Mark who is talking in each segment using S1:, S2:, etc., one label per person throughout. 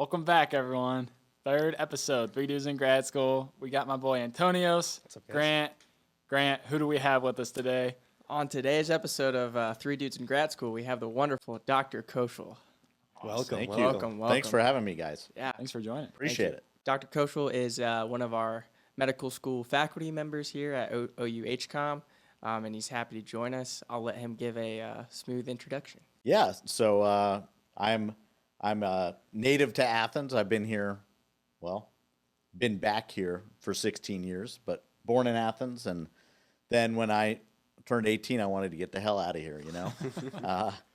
S1: Welcome back, everyone. Third episode, Three Dudes in Grad School. We got my boy Antonios,
S2: What's up, guys?
S1: Grant. Grant, who do we have with us today?
S3: On today's episode of Three Dudes in Grad School, we have the wonderful Dr. Koshal.
S2: Welcome.
S4: Thank
S3: Welcome,
S4: you.
S3: welcome.
S4: Thanks for having me, guys.
S3: Yeah,
S1: Thanks for joining.
S4: Appreciate
S3: you.
S4: it.
S3: Dr. Koshal is one of our medical school faculty members here at OU-HCOM, and he's happy to join us. I'll let him give a smooth introduction.
S4: Yeah. So I'm native to Athens. I've been here, been back here for 16 years, but born in Athens. And then when I turned 18, I wanted to get the hell out of here.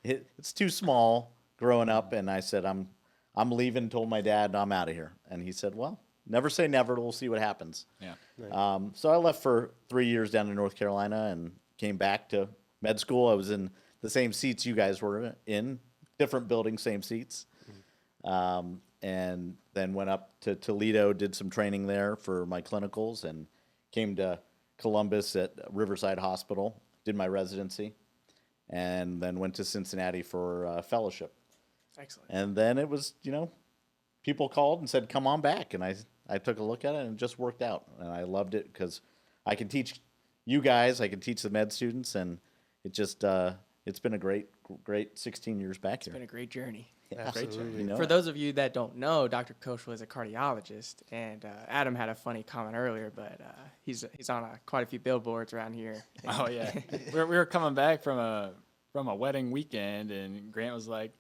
S4: It's too small growing up, and I said I'm leaving. Told my dad I'm out of here, and he said, "Well, never say never. We'll see what happens."
S1: Yeah.
S4: So I left for 3 years down in North Carolina and came back to med school. I was in the same seats you guys were in, different building, same seats. And then went up to Toledo, did some training there for my clinicals, and came to Columbus at Riverside Hospital, did my residency, and then went to Cincinnati for fellowship.
S3: Excellent.
S4: And then it was, people called and said, come on back. And I took a look at it, and it just worked out. And I loved it because I can teach you guys, I can teach the med students, and it just, it's been a great 16 years back here.
S3: It's been a great journey.
S2: Absolutely.
S3: For those of you that don't know, Dr. Koshal is a cardiologist, and Adam had a funny comment earlier, but he's on quite a few billboards around here.
S1: Oh yeah. we were coming back from a wedding weekend, and Grant was like,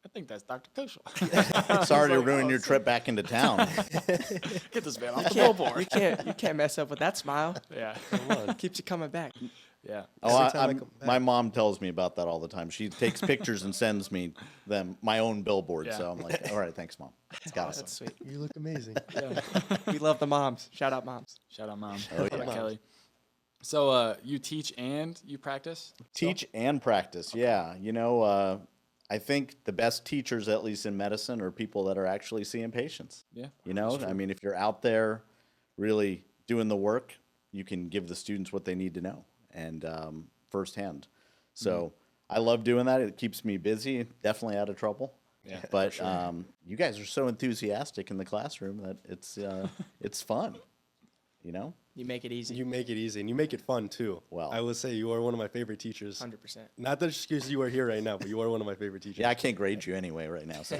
S1: "I think that's Dr. Koshal."
S4: Sorry to
S1: like,
S4: ruin
S1: oh,
S4: your trip back into town.
S1: Get this man off the billboard.
S3: You can't mess up with that smile.
S1: Yeah.
S3: Keeps you coming back.
S1: Yeah.
S4: Oh,
S2: Every time I come back.
S4: my mom tells me about that all the time. She takes pictures and sends me my own billboard.
S1: Yeah.
S4: So I'm like, all right, thanks, Mom. It's got it.
S3: That's sweet.
S2: You look amazing.
S1: Yeah.
S3: We love the moms. Shout out moms.
S1: Shout out, Mom.
S4: Oh,
S1: Shout out,
S4: yeah.
S1: Kelly. So you teach and you practice?
S4: Teach and practice. Yeah. I think the best teachers, at least in medicine, are people that are actually seeing patients.
S1: Yeah.
S4: I mean, if you're out there really doing the work, you can give the students what they need to know and firsthand. So I love doing that. It keeps me busy, definitely out of trouble.
S1: Yeah.
S4: But you guys are so enthusiastic in the classroom that it's fun.
S3: You make it easy.
S2: You make it easy, and you make it fun, too.
S4: Well.
S2: I will say you are one of my favorite teachers.
S3: 100%.
S2: Not that excuse you are here right now, but you are one of my favorite teachers.
S4: Yeah, I can't grade you anyway right now. So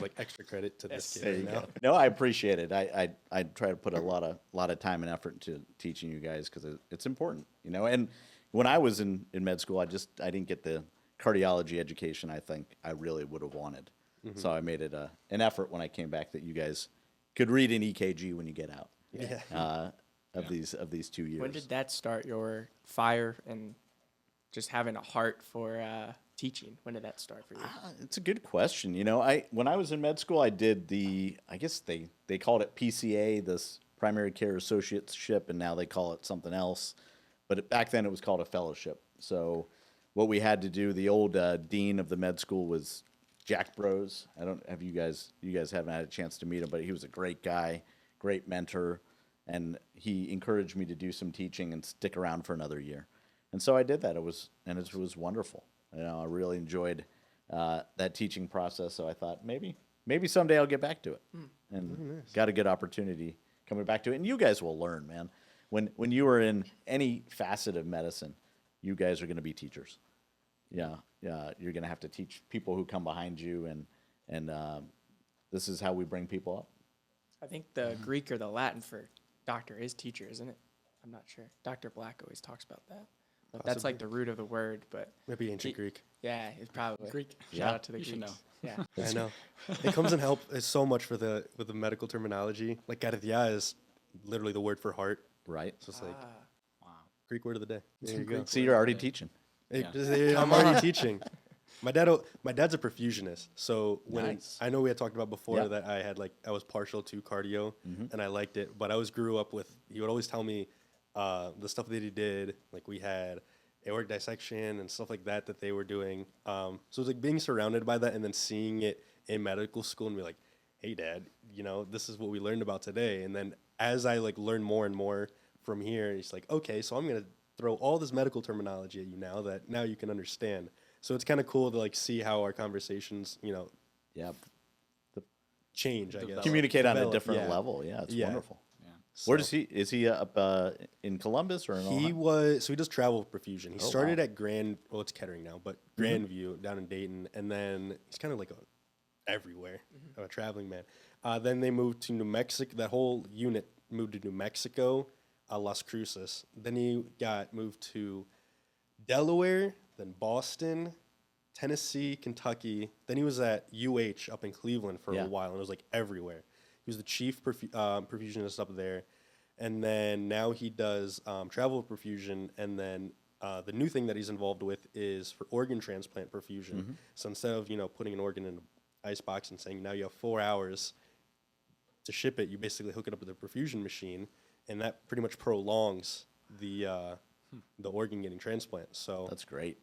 S2: Like extra credit to this
S4: there
S2: kid
S4: you
S2: right now.
S4: go. No, I appreciate it. I try to put a lot of time and effort into teaching you guys because it's important. And when I was in med school, I didn't get the cardiology education I think I really would have wanted. So I made it an effort when I came back that you guys could read an EKG when you get out.
S2: Yeah.
S4: Of these 2 years.
S3: When did that start your fire and just having a heart for teaching? When did that start for you?
S4: It's a good question. When I was in med school, I did I guess they called it PCA, this primary care associateship, and now they call it something else. But back then it was called a fellowship. So what we had to do, the old dean of the med school was Jack Bros. You guys haven't had a chance to meet him, but he was a great guy, great mentor, and he encouraged me to do some teaching and stick around for another year. And so I did that. It was wonderful. I really enjoyed that teaching process. So I thought maybe someday I'll get back to it. And got a good opportunity coming back to it. And you guys will learn, man. When you are in any facet of medicine, you guys are going to be teachers. Yeah, you're going to have to teach people who come behind you, and this is how we bring people up.
S3: I think the Greek or the Latin for doctor is teacher, isn't it? I'm not sure. Dr. Black always talks about that. But that's like the root of the word, but
S2: Maybe ancient Greek.
S3: yeah, it's probably
S1: Greek.
S3: Shout out to the
S1: You should
S3: Greeks.
S1: know.
S3: Yeah.
S2: I know. It comes in help so much with the medical terminology. Like cardia is literally the word for heart.
S4: Right.
S2: So it's like
S1: Wow.
S2: Greek word of the day. There you go.
S4: See, you're already teaching.
S2: Hey,
S1: Yeah.
S2: I'm already teaching. My dad's a perfusionist, so
S4: Nice.
S2: I know we had talked about before
S4: Yeah.
S2: that I was partial to cardio and I liked it, but grew up with, he would always tell me the stuff that he did, like we had aortic dissection and stuff like that they were doing. So it was like being surrounded by that and then seeing it in medical school and be like, hey Dad, this is what we learned about today. And then as I learn more and more from here, he's like, okay, so I'm gonna throw all this medical terminology at you now you can understand. So it's kind of cool to see how our conversations,
S4: Yeah.
S2: change, I guess.
S4: Communicate on a
S2: Develop,
S4: different
S2: yeah.
S4: level. Yeah, it's
S2: Yeah.
S4: wonderful.
S1: Yeah.
S4: Where
S2: So-
S4: does he? Is he up in Columbus or in
S2: He
S4: Ohio?
S2: he does travel perfusion. He
S4: Oh,
S2: started
S4: wow.
S2: at well, it's Kettering now, but Grandview down in Dayton, and then he's kind of like everywhere, a traveling man. Then they moved to New Mexico. That whole unit moved to New Mexico, Las Cruces. Then he got moved to Delaware, then Boston, Tennessee, Kentucky. Then he was at UH up in Cleveland for
S4: Yeah.
S2: a while, and it was like everywhere. He was the chief perfusionist up there. And then now he does travel perfusion. And then the new thing that he's involved with is for organ transplant perfusion. So instead of, putting an organ in an ice box and saying, now you have 4 hours to ship it, you basically hook it up with a perfusion machine. And that pretty much prolongs the organ getting transplant. So
S4: That's great.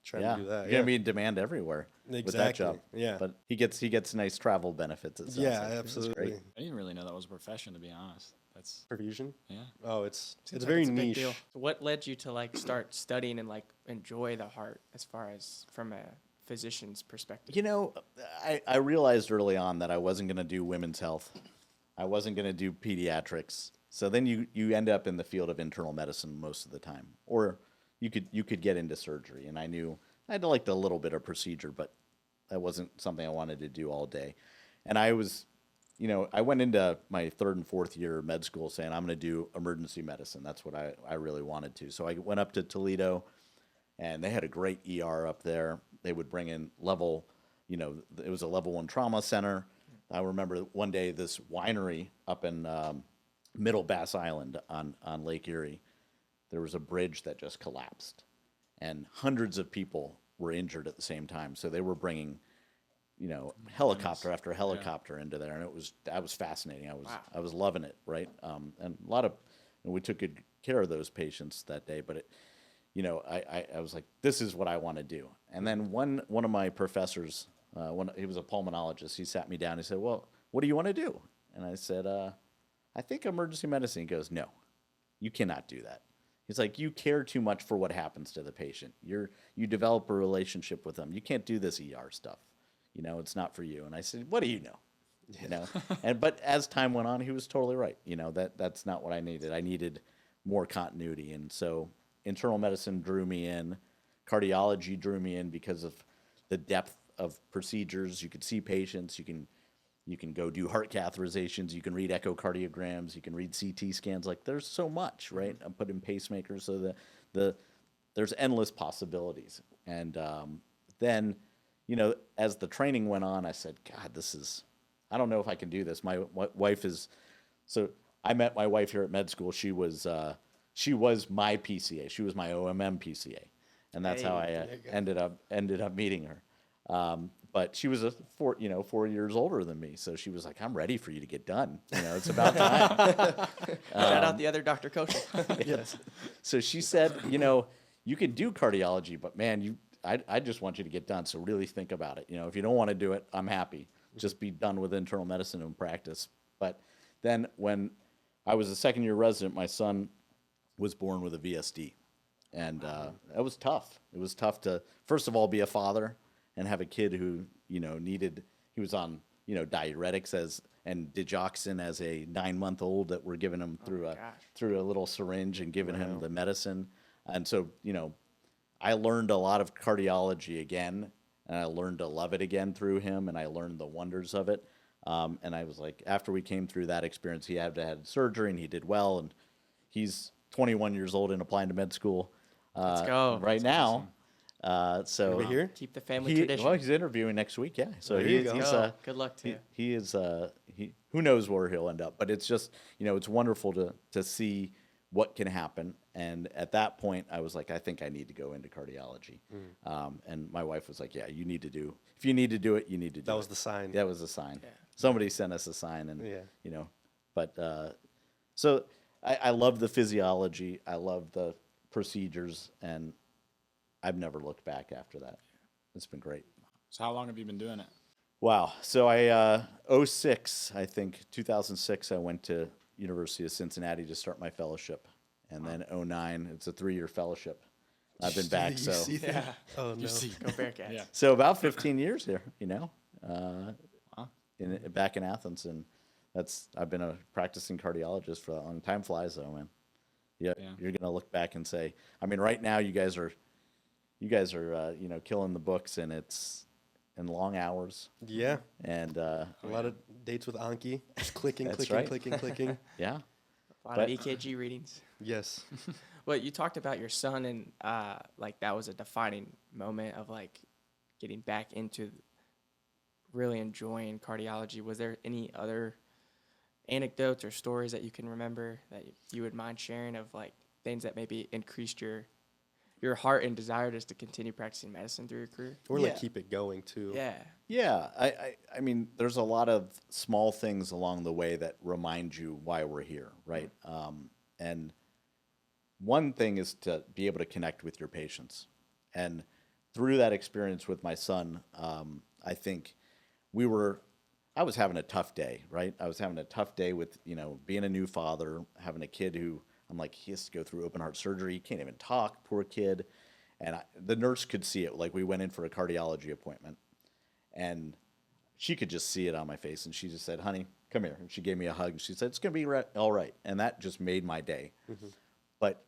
S2: trying
S4: Yeah,
S2: to do that.
S4: you're gonna be in demand everywhere with that job.
S2: Exactly, yeah.
S4: but he gets nice travel benefits. It sounds
S2: Yeah,
S4: like. That's
S2: absolutely.
S4: great.
S1: I didn't really know that was a profession, to be honest. That's
S2: Perfusion?
S1: yeah.
S2: Oh, it's
S3: Seems like
S2: very
S3: a big
S2: niche.
S3: deal. So what led you to like start studying and like enjoy the heart as far as from a physician's perspective?
S4: You know, I realized early on that I wasn't going to do women's health. I wasn't going to do pediatrics. So then you end up in the field of internal medicine most of the time, or you could get into surgery. And I knew I'd liked a little bit of procedure, but that wasn't something I wanted to do all day. And I was, I went into my third and fourth year of med school saying I'm going to do emergency medicine. That's what I really wanted to. So I went up to Toledo, and they had a great ER up there. They would bring in it was a level 1 trauma center. I remember one day this winery up in Middle Bass Island on Lake Erie, there was a bridge that just collapsed, and hundreds of people were injured at the same time. So they were bringing, helicopter after helicopter into there, and that was fascinating. I was loving it, right? And a lot of we took good care of those patients that day, but I was like, this is what I want to do. And then one of my professors, he was a pulmonologist, he sat me down. He said, well, what do you want to do? And I said, I think emergency medicine. He goes, no, you cannot do that. He's like, you care too much for what happens to the patient. You develop a relationship with them. You can't do this ER stuff. It's not for you. And I said, what do you know? But as time went on, he was totally right. That's not what I needed. I needed more continuity. And so internal medicine drew me in. Cardiology drew me in because of the depth of procedures. You could see patients. You can go do heart catheterizations. You can read echocardiograms. You can read CT scans. Like, there's so much, right? I'm putting pacemakers. So there's endless possibilities. And then, as the training went on, I said, God, I don't know if I can do this. My wife so I met my wife here at med school. She was my PCA. She was my OMM PCA. And that's how I ended up meeting her. But she was 4 years older than me. So she was like, I'm ready for you to get done. It's about time.
S3: Shout out the other Dr. Koshal.
S4: Yes. So she said, you can do cardiology, but man, I just want you to get done. So really think about it. If you don't want to do it, I'm happy. Just be done with internal medicine and practice. But then when I was a second-year resident, my son was born with a VSD. And it was tough. It was tough to, first of all, be a father and have a kid who, he was on, diuretics and digoxin as a 9-month-old that were giving him through a little syringe and giving him the medicine. And so, I learned a lot of cardiology again, and I learned to love it again through him, and I learned the wonders of it. And I was like, after we came through that experience, he had surgery, and he did well, and he's 21 years old and applying to med school
S3: Let's go.
S4: right now. So
S2: Over here?
S3: Keep the family tradition.
S4: Well, he's interviewing next week, yeah. So
S2: There you go.
S4: he's
S3: Good luck to you.
S4: he is who knows where he'll end up, but it's just it's wonderful to see what can happen. And at that point, I was like, I think I need to go into cardiology. And my wife was like, yeah, if you need to do it, you need to do it.
S2: That was the sign.
S4: That was the sign.
S3: Yeah.
S4: Somebody sent us a sign, and
S2: Yeah.
S4: but so I love the physiology. I love the procedures, and I've never looked back after that. It's been great.
S1: So how long have you been doing it?
S4: Wow. So I 2006, I went to University of Cincinnati to start my fellowship, and then 2009, it's a 3-year fellowship. I've been back. So
S2: Oh, no.
S3: Go Bearcats.
S1: Yeah.
S4: so about 15 years here. back in Athens, and I've been a practicing cardiologist for a long time. Flies though, man. Yeah, you're gonna look back and say, I mean, right now you guys are killing the books, and it's in long hours.
S2: Yeah.
S4: And
S2: A lot of dates with Anki. Just clicking,
S4: That's
S2: clicking,
S4: right.
S2: clicking, clicking.
S4: yeah,
S3: A lot
S4: But-
S3: of EKG readings.
S2: Yes.
S3: Well, you talked about your son, and like that was a defining moment of like getting back into really enjoying cardiology. Was there any other anecdotes or stories that you can remember that you would mind sharing of like things that maybe increased your heart and desire just to continue practicing medicine through your career?
S2: Or
S4: Yeah.
S2: like keep it going too.
S3: Yeah.
S4: yeah. I mean, there's a lot of small things along the way that remind you why we're here, right? And one thing is to be able to connect with your patients, and through that experience with my son, I think I was having a tough day, right? I was having a tough day with, being a new father, having a kid who I'm like, he has to go through open heart surgery. He can't even talk, poor kid. And the nurse could see it. Like, we went in for a cardiology appointment, and she could just see it on my face. And she just said, honey, come here. And she gave me a hug. She said, it's going to be all right. And that just made my day. But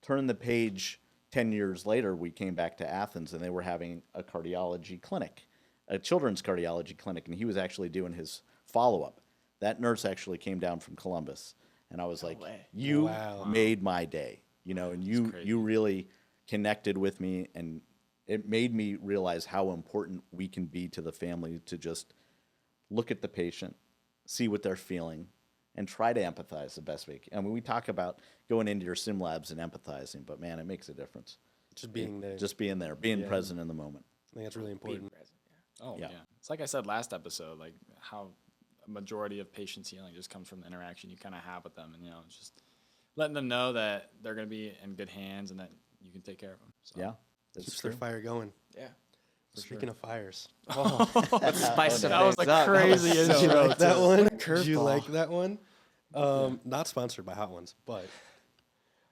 S4: turn the page, 10 years later, we came back to Athens, and they were having a cardiology clinic, a children's cardiology clinic, and he was actually doing his follow-up. That nurse actually came down from Columbus, and I was like,
S3: way.
S4: you
S2: Wow.
S4: made my day, and you really connected with me, and it made me realize how important we can be to the family to just look at the patient, see what they're feeling, and try to empathize the best we can. I mean, we talk about going into your sim labs and empathizing, but man, it makes a difference.
S2: Just being there.
S4: Just being there, being
S2: Yeah.
S4: present in the moment.
S2: I think that's really
S3: Being
S2: important.
S3: present. Yeah.
S1: Oh
S4: Yeah.
S1: yeah. It's like I said last episode, like how a majority of patients' healing just comes from the interaction you kind of have with them, and just letting them know that they're going to be in good hands and that you can take care of them. So.
S4: Yeah, that's
S2: Keeps
S4: true.
S2: their fire going.
S3: Yeah.
S2: Speaking of fires.
S3: Let's spice some
S1: That was
S3: things
S1: a
S3: up.
S1: crazy
S2: Did you
S1: intro.
S2: like that
S1: too.
S2: one?
S3: What a
S2: Did you
S3: curveball.
S2: like that one? Not sponsored by Hot Ones, but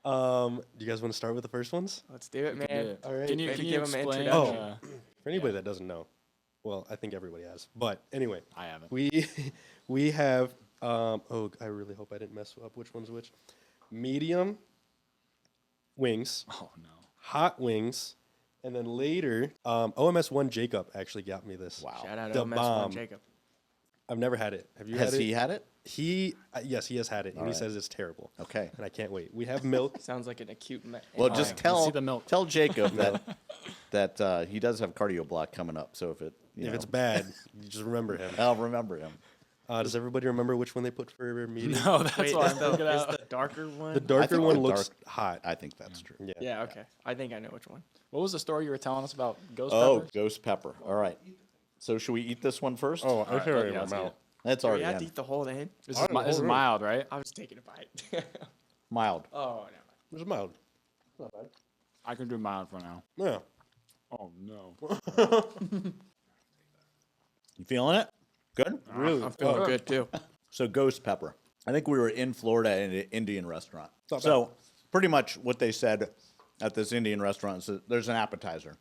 S2: do you guys want to start with the first ones?
S3: Let's do it, man.
S1: Yeah.
S2: All right.
S1: Can you,
S3: Maybe
S1: can you
S3: give 'em an
S1: explain?
S3: introduction.
S2: For anybody that doesn't know, well, I think everybody has. But anyway,
S1: I haven't.
S2: we have I really hope I didn't mess up which one's which. Medium wings,
S1: Oh no.
S2: hot wings, and then later OMS1 Jacob actually got me this.
S4: Wow.
S3: Shout out
S2: The
S3: to MS1
S2: bomb.
S3: Jacob.
S2: I've never had it. Have you
S4: Has
S2: had
S4: he
S2: it?
S4: had it?
S2: Yes, he has had it, and
S4: All
S2: he
S4: right.
S2: says it's terrible.
S4: Okay.
S2: And I can't wait. We have milk.
S3: Sounds like an acute.
S4: Well,
S1: Oh,
S4: just
S1: yeah.
S4: tell
S1: See the milk.
S4: tell Jacob that he does have cardio block coming up. So if
S2: It's bad, you just remember him.
S4: I'll remember him.
S2: Does everybody remember which one they put for medium?
S1: No, that's
S3: Wait,
S1: why
S3: is
S1: I'm
S3: the,
S1: thinking
S3: is
S1: out.
S3: the darker one?
S2: The
S4: I
S2: darker
S4: think
S2: one
S4: the
S2: looks
S4: dark-
S2: hot.
S4: I think that's true.
S2: Yeah.
S3: Yeah, okay. I think I know which one.
S1: What was the story you were telling us about ghost
S4: Oh,
S1: peppers?
S4: ghost pepper. All right. So should we eat this one first?
S2: Oh,
S1: All
S2: I
S1: right,
S2: feel it in
S1: yeah,
S2: my
S1: let's eat
S2: mouth.
S1: it.
S4: That's
S3: Do we
S4: already
S3: have to
S4: in.
S3: eat the whole thing?
S1: This
S2: I
S1: is,
S2: don't
S1: this is
S2: know.
S1: mild, right?
S3: I was taking a bite.
S4: Mild.
S3: Oh, no.
S2: It's mild.
S1: I can do mild for now.
S2: Yeah.
S1: Oh no.
S4: You feeling it? Good.
S2: Really?
S3: I'm feeling good, too.
S4: So ghost pepper. I think we were in Florida at an Indian restaurant.
S2: Not
S4: So pretty much what they said at this Indian restaurant is that there's an appetizer,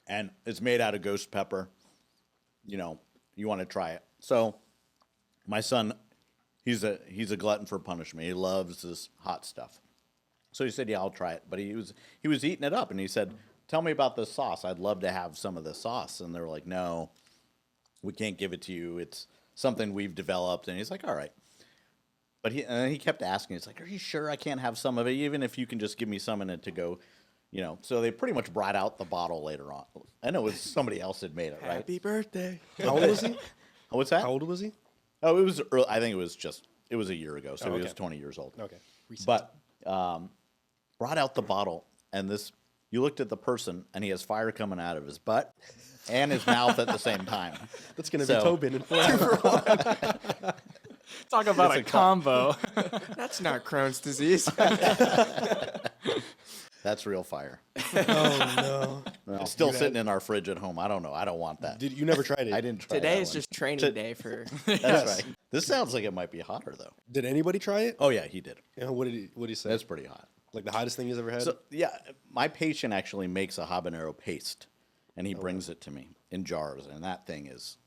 S4: and it's made out of ghost pepper. You want to try it. So my son, he's a glutton for punishment. He loves this hot stuff. So he said, "Yeah, I'll try it." But he was eating it up, and he said, "Tell me about this sauce. I'd love to have some of the sauce." And they were like, "No, we can't give it to you. It's something we've developed." And he's like, "All right." But he kept asking. He's like, "Are you sure I can't have some of it, even if you can just give me some in it to go?" So they pretty much brought out the bottle later on. I know it was somebody else had made it, right?
S3: Happy birthday.
S2: How old was he?
S4: What's that?
S2: How old was he?
S4: Oh, it was early. I think it was a year ago, so
S2: Oh,
S4: he
S2: okay.
S4: was 20 years old.
S2: Okay.
S4: But brought out the bottle, and you looked at the person, and he has fire coming out of his butt and his mouth at the same time.
S2: That's going to
S4: So-
S2: be Tobin in forever.
S1: Talk about
S4: It's
S1: a
S4: a
S1: combo.
S3: That's not Crohn's disease.
S4: That's real fire.
S2: Oh, no.
S4: It's still sitting in our fridge at home. I don't know. I don't want that.
S2: You never tried it?
S4: I didn't try
S3: Today
S4: that
S3: is
S4: one.
S3: just training day for.
S4: That's right. This sounds like it might be hotter, though.
S2: Did anybody try it?
S4: Oh, yeah, he did.
S2: Yeah, what did he say?
S4: That's pretty hot.
S2: Like the hottest thing he's ever had?
S4: So, yeah, my patient actually makes a habanero paste, and he brings it to me in jars, and that thing is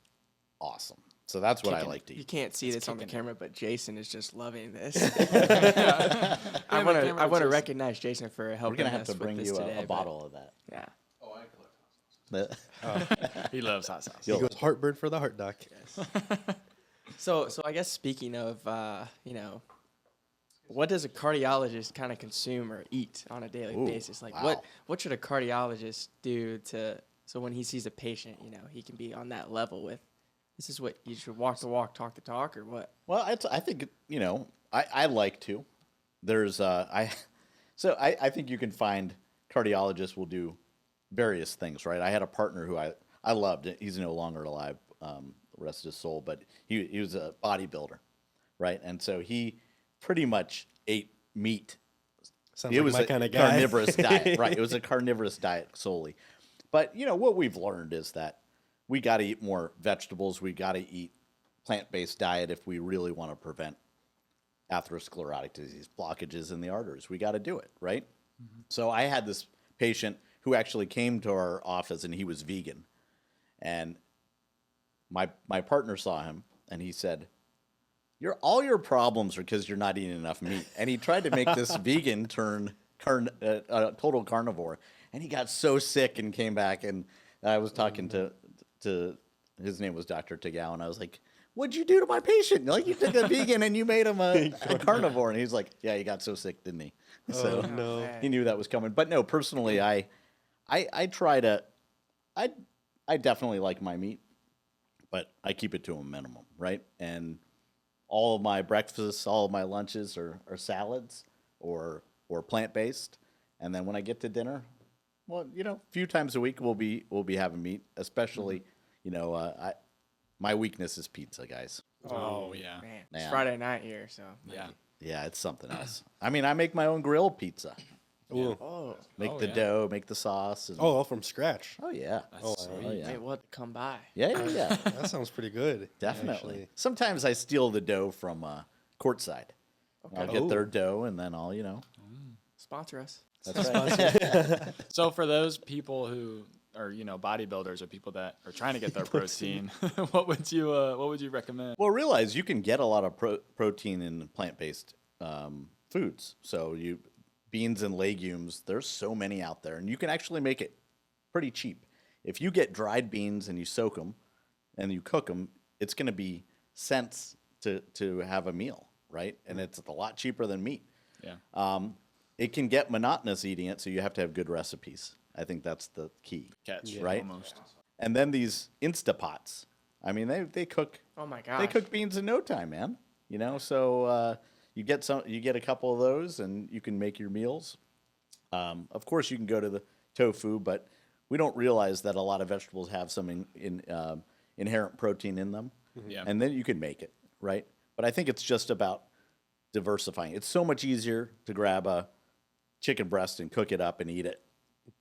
S4: awesome. So that's what I
S3: kicking
S4: like to
S3: You
S4: eat.
S3: can't see this on the
S1: kicking
S3: camera, but Jason is just loving this.
S1: Yeah,
S3: I
S1: the
S3: want
S1: camera
S3: to
S1: just-
S3: recognize Jason for
S4: We're
S3: helping
S4: gonna have
S3: us
S4: to
S3: with
S4: bring
S3: this
S4: you
S3: today.
S4: a
S3: but
S4: bottle of that.
S3: Yeah.
S1: He loves hot sauce.
S2: He goes heartburn for the heart doc.
S3: So I guess speaking of, what does a cardiologist kind of consume or eat on a daily
S4: Ooh,
S3: basis? Like
S4: wow.
S3: what should a cardiologist do so when he sees a patient, he can be on that level with, this is what you should walk the walk, talk the talk, or what?
S4: Well, I think I like to. There's I think you can find cardiologists will do various things, right? I had a partner who I loved. He's no longer alive, rest his soul, but he was a bodybuilder, right? And so he pretty much ate meat.
S2: Sounds
S4: It
S2: like
S4: was
S2: my
S4: a
S2: kind of guy.
S4: carnivorous diet, right? It was a carnivorous diet solely. But what we've learned is that we got to eat more vegetables. We got to eat plant-based diet if we really want to prevent atherosclerotic disease, blockages in the arteries. We got to do it, right? Mm-hmm. So I had this patient who actually came to our office, and he was vegan. And my partner saw him, and he said, all your problems are because you're not eating enough meat. And he tried to make this vegan turn total carnivore. And he got so sick and came back. And I was talking to his name was Dr. Tagawa, and I was like, what'd you do to my patient? Like, you took a vegan and you made him a carnivore. And he's like, yeah, he got so sick, didn't he? So
S2: no.
S3: man.
S4: he knew that was coming. But no, personally, I try to, I definitely like my meat, but I keep it to a minimum, right? And all of my breakfasts, all of my lunches are salads or plant-based. And then when I get to dinner, well, a few times a week we'll be having meat, especially, my weakness is pizza, guys.
S1: Oh, yeah.
S3: Man,
S4: Yeah.
S3: it's Friday night here, so.
S1: Yeah.
S4: Yeah, it's something else. I mean, I make my own grilled pizza.
S2: Ooh.
S3: Oh,
S4: Make
S1: Oh,
S4: the
S1: yeah.
S4: dough, make the sauce. And,
S2: Oh, all from scratch.
S4: oh yeah.
S1: That's
S2: wow.
S1: sweet.
S4: Oh, yeah.
S3: hey, we'll have to come by.
S4: Yeah.
S2: That sounds pretty good.
S4: Definitely.
S2: actually.
S4: Sometimes I steal the dough from courtside. I'll get their dough, and then I'll,
S3: Sponsor us.
S4: That's right.
S1: So for those people who are, bodybuilders or people that are trying to get their protein, what would you recommend?
S4: Well, realize you can get a lot of protein in plant-based foods. So beans and legumes, there's so many out there, and you can actually make it pretty cheap. If you get dried beans and you soak them and you cook them, it's going to be cents to have a meal, right? And it's a lot cheaper than meat.
S1: Yeah.
S4: It can get monotonous eating it, so you have to have good recipes. I think that's the key.
S1: Catch.
S4: Right?
S1: Almost.
S4: And then these Instapots. I mean, they cook.
S3: Oh my gosh.
S4: They cook beans in no time, man. So you get a couple of those, and you can make your meals. Of course, you can go to the tofu, but we don't realize that a lot of vegetables have some inherent protein in them.
S1: Yeah.
S4: And then you can make it, right? But I think it's just about diversifying. It's so much easier to grab a chicken breast and cook it up and eat it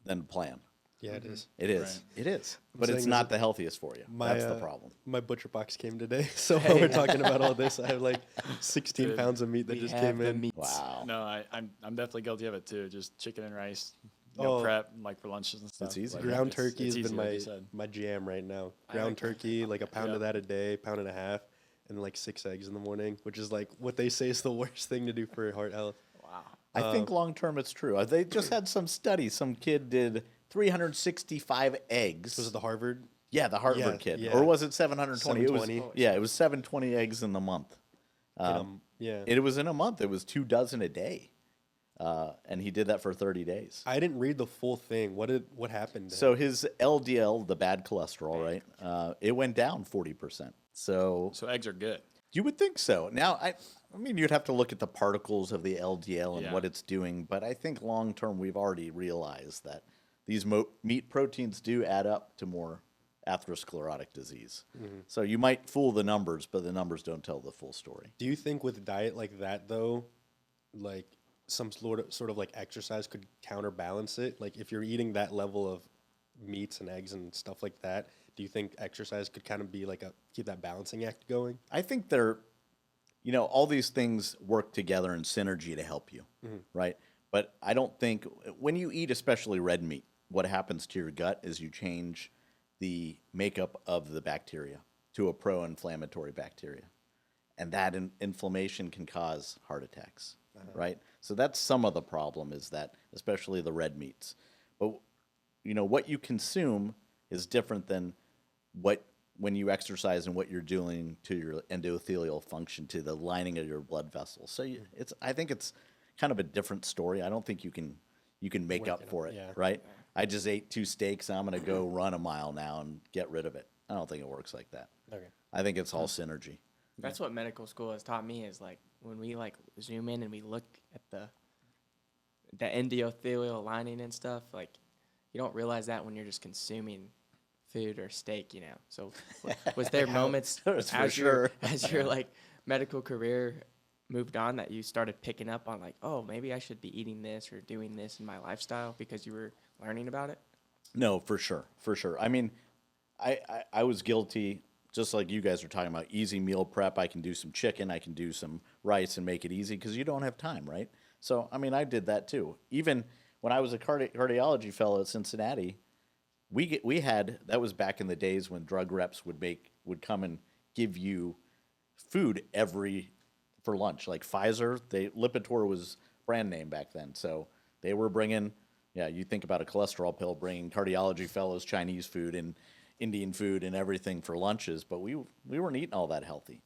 S4: than plan.
S2: Yeah, it is.
S4: It is.
S1: Right.
S4: It is. But it's
S2: saying
S4: not
S2: is
S4: the healthiest for you. That's the problem.
S2: My butcher box came today, so while we're talking about all this, I have like 16 pounds of meat that
S3: We
S2: just
S3: have
S2: came
S3: the
S2: in.
S3: meats.
S4: Wow.
S1: No, I'm definitely guilty of it too. Just chicken and rice,
S2: Oh.
S1: prep like for lunches and stuff.
S4: easy.
S1: Like,
S2: Ground
S1: it's
S2: turkey has
S1: easy,
S2: been
S1: like you said.
S2: my jam right now. Ground turkey, like a pound of that a day, pound and a half, and like 6 eggs in the morning, which is like what they say is the worst thing to do for heart health.
S1: Wow.
S4: I think long term it's true. They just had some study. Some kid did 365 eggs.
S2: Was it the Harvard?
S4: Yeah, the Harvard
S2: Yeah,
S4: kid.
S2: yeah.
S4: Or was it 720?
S2: 720.
S4: It was 720 eggs in the month.
S2: Yeah.
S4: It was in a month. It was 2 dozen a day. And he did that for 30 days.
S2: I didn't read the full thing. What happened?
S4: So his LDL, the bad cholesterol, right? It went down 40%. So
S1: So eggs are good.
S4: you would think so. Now, I mean, you'd have to look at the particles of the LDL and
S1: Yeah.
S4: what it's doing, but I think long term we've already realized that these meat proteins do add up to more atherosclerotic disease. So you might fool the numbers, but the numbers don't tell the full story.
S2: Do you think with a diet like that though, like some sort of like exercise could counterbalance it? Like if you're eating that level of meats and eggs and stuff like that, do you think exercise could kind of be like keep that balancing act going?
S4: I think all these things work together in synergy to help you, right? But I don't think when you eat especially red meat, what happens to your gut is you change the makeup of the bacteria to a pro-inflammatory bacteria. And that inflammation can cause heart attacks, right? So that's some of the problem, is that, especially the red meats. But, you know, what you consume is different than when you exercise and what you're doing to your endothelial function, to the lining of your blood vessels. So I think it's kind of a different story. I don't think you can make up for it, right? I just ate 2 steaks, I'm going to go run a mile now and get rid of it. I don't think it works like that.
S2: Okay.
S4: I think it's all synergy.
S3: That's what medical school has taught me, is like when we like zoom in and we look at the endothelial lining and stuff, like you don't realize that when you're just consuming food or steak, you know. So was there moments as your like medical career moved on that you started picking up on like, oh, maybe I should be eating this or doing this in my lifestyle because you were learning about it?
S4: No, for sure. I mean, I was guilty, just like you guys are talking about, easy meal prep. I can do some chicken, I can do some rice and make it easy because you don't have time, right? So, I mean, I did that too. Even when I was a cardiology fellow at Cincinnati, we had, that was back in the days when drug reps would come and give you food for lunch. Like Pfizer, Lipitor was brand name back then. So they were bringing, you think about a cholesterol pill, bringing cardiology fellows Chinese food and Indian food and everything for lunches, but we weren't eating all that healthy.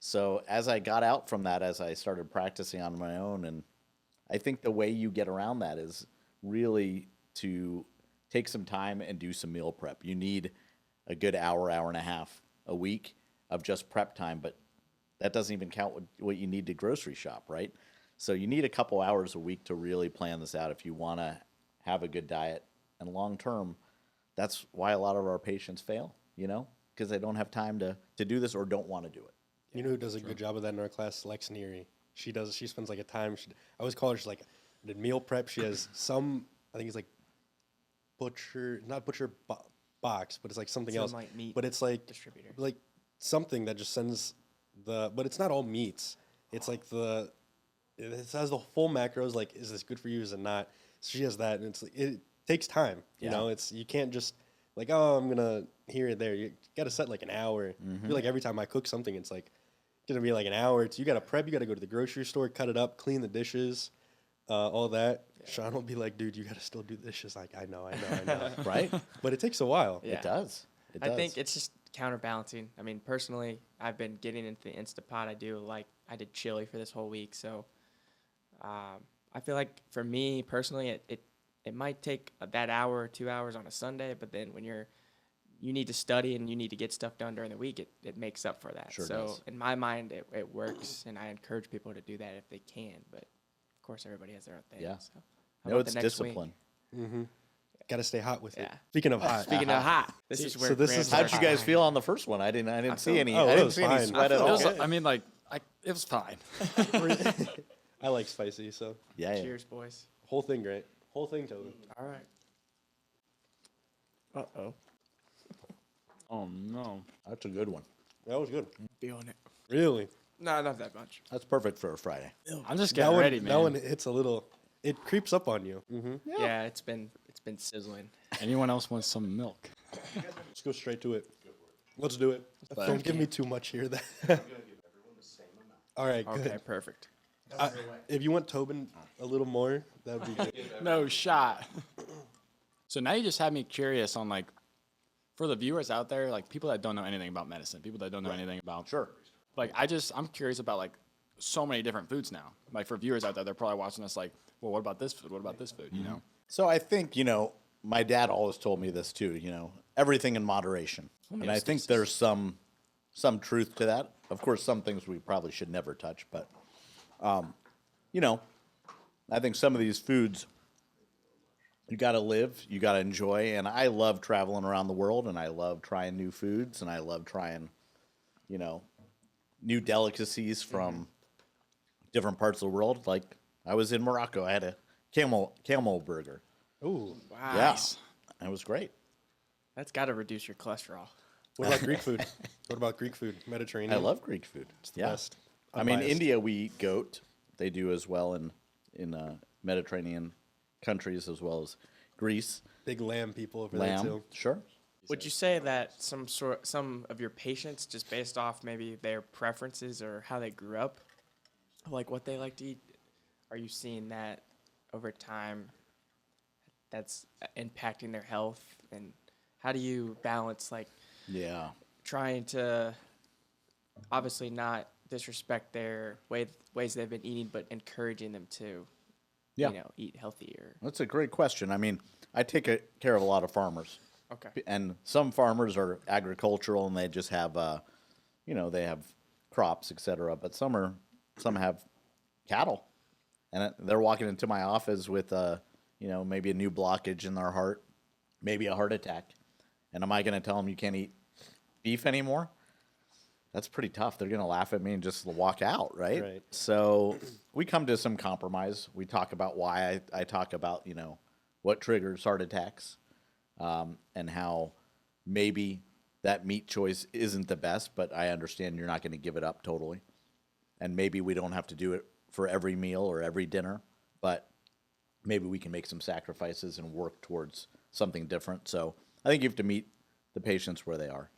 S4: So as I got out from that, as I started practicing on my own, and I think the way you get around that is really to take some time and do some meal prep. You need a good hour and a half a week of just prep time, but that doesn't even count what you need to grocery shop, right? So you need a couple hours a week to really plan this out if you want to have a good diet. And long term, that's why a lot of our patients fail, you know, because they don't have time to do this or don't want to do it.
S2: You know who does a good job of that in our class? Lex Neary. She spends like a time. I always call her, she's like, did meal prep. She has I think it's like not butcher box, but it's like something else.
S3: Like meat
S2: but it's like
S3: distributor.
S2: Like something that just sends but it's not all meats. It's like it has the full macros. Like, is this good for you? Is it not? So she has that, and it takes time. You know, you can't just like, oh, I'm gonna here or there. You got to set like an hour. I feel like every time I cook something, it's like gonna be like an hour. So you got to prep. You got to go to the grocery store, cut it up, clean the dishes, all that. Yeah. Sean will be like, dude, you got to still do dishes. Like, I know,
S4: Right?
S2: But it takes a while.
S4: Yeah. It does.
S3: I think it's just counterbalancing. I mean, personally, I've been getting into the Instapot. I did chili for this whole week, so I feel like for me personally, it might take that hour or 2 hours on a Sunday, but then when you need to study and you need to get stuff done during the week, it makes up for that.
S4: Sure
S3: so
S4: does.
S3: in my mind, it works, and I encourage people to do that if they can. But of course, everybody has their own thing.
S4: Yeah.
S3: So how
S4: No,
S3: about
S4: it's
S3: the next
S4: discipline.
S2: Mm-hmm. Got to stay hot with it.
S3: Yeah.
S2: Speaking of hot.
S3: Speaking of hot, this is where.
S4: How'd you guys feel on the first one? I didn't see any.
S2: Oh,
S4: I
S2: it
S4: didn't
S2: was
S4: see any
S2: fine.
S4: sweat at
S1: It
S4: all.
S1: was, I mean, like, it was fine.
S2: I like spicy, so
S4: Yeah.
S3: Cheers, boys.
S2: whole thing great. Whole thing, Toby.
S3: All right. Uh-oh.
S1: Oh, no.
S4: That's a good one.
S2: That was good.
S3: Feeling it.
S2: Really?
S3: No, not that much.
S4: That's perfect for a Friday.
S1: I'm just
S2: That
S1: getting
S2: one,
S1: ready, man.
S2: That one hits a little. It creeps up on you. Mm-hmm.
S3: Yeah, it's been sizzling.
S1: Anyone else wants some milk?
S2: Let's go straight to it. Let's do it. Don't give me too much here. All right, good.
S3: Okay, perfect.
S2: If you want Tobin a little more, that would be good.
S1: No shot. So now you just had me curious on, like, for the viewers out there, like, people that don't know anything about medicine, people that don't know anything about.
S4: Sure.
S1: Like, I'm curious about, like, so many different foods now. Like, for viewers out there, they're probably watching us like, well, what about this food? What about this food? You know?
S4: So I think, my dad always told me this too, everything in moderation. And I think there's some truth to that. Of course, some things we probably should never touch, but, I think some of these foods, you got to live, you got to enjoy. And I love traveling around the world, and I love trying new foods, and I love trying, new delicacies from different parts of the world. Like I was in Morocco, I had a camel burger.
S2: Ooh.
S3: Wow.
S4: Yeah, it was great.
S3: That's got to reduce your cholesterol.
S2: What about Greek food? What about Greek food? Mediterranean?
S4: I love Greek food. It's
S2: the best.
S4: I mean,
S2: Unbiased.
S4: India, we eat goat. They do as well in Mediterranean countries as well as Greece.
S2: Big lamb people over there
S4: Lamb,
S2: too.
S4: sure.
S3: Would you say that some of your patients, just based off maybe their preferences or how they grew up, like what they like to eat, are you seeing that over time that's impacting their health? And how do you balance like
S4: Yeah.
S3: trying to obviously not disrespect their ways they've been eating, but encouraging them to,
S4: Yeah.
S3: eat healthier?
S4: That's a great question. I mean, I take care of a lot of farmers.
S3: Okay.
S4: And some farmers are agricultural and they just have, they have crops, et cetera. But some have cattle, and they're walking into my office with, maybe a new blockage in their heart, maybe a heart attack. And am I going to tell them you can't eat beef anymore? That's pretty tough. They're going to laugh at me and just walk out, right?
S2: Right.
S4: So we come to some compromise. We talk about why I talk about, what triggers heart attacks. And how maybe that meat choice isn't the best, but I understand you're not going to give it up totally. And maybe we don't have to do it for every meal or every dinner, but maybe we can make some sacrifices and work towards something different. So I think you have to meet the patients where they are.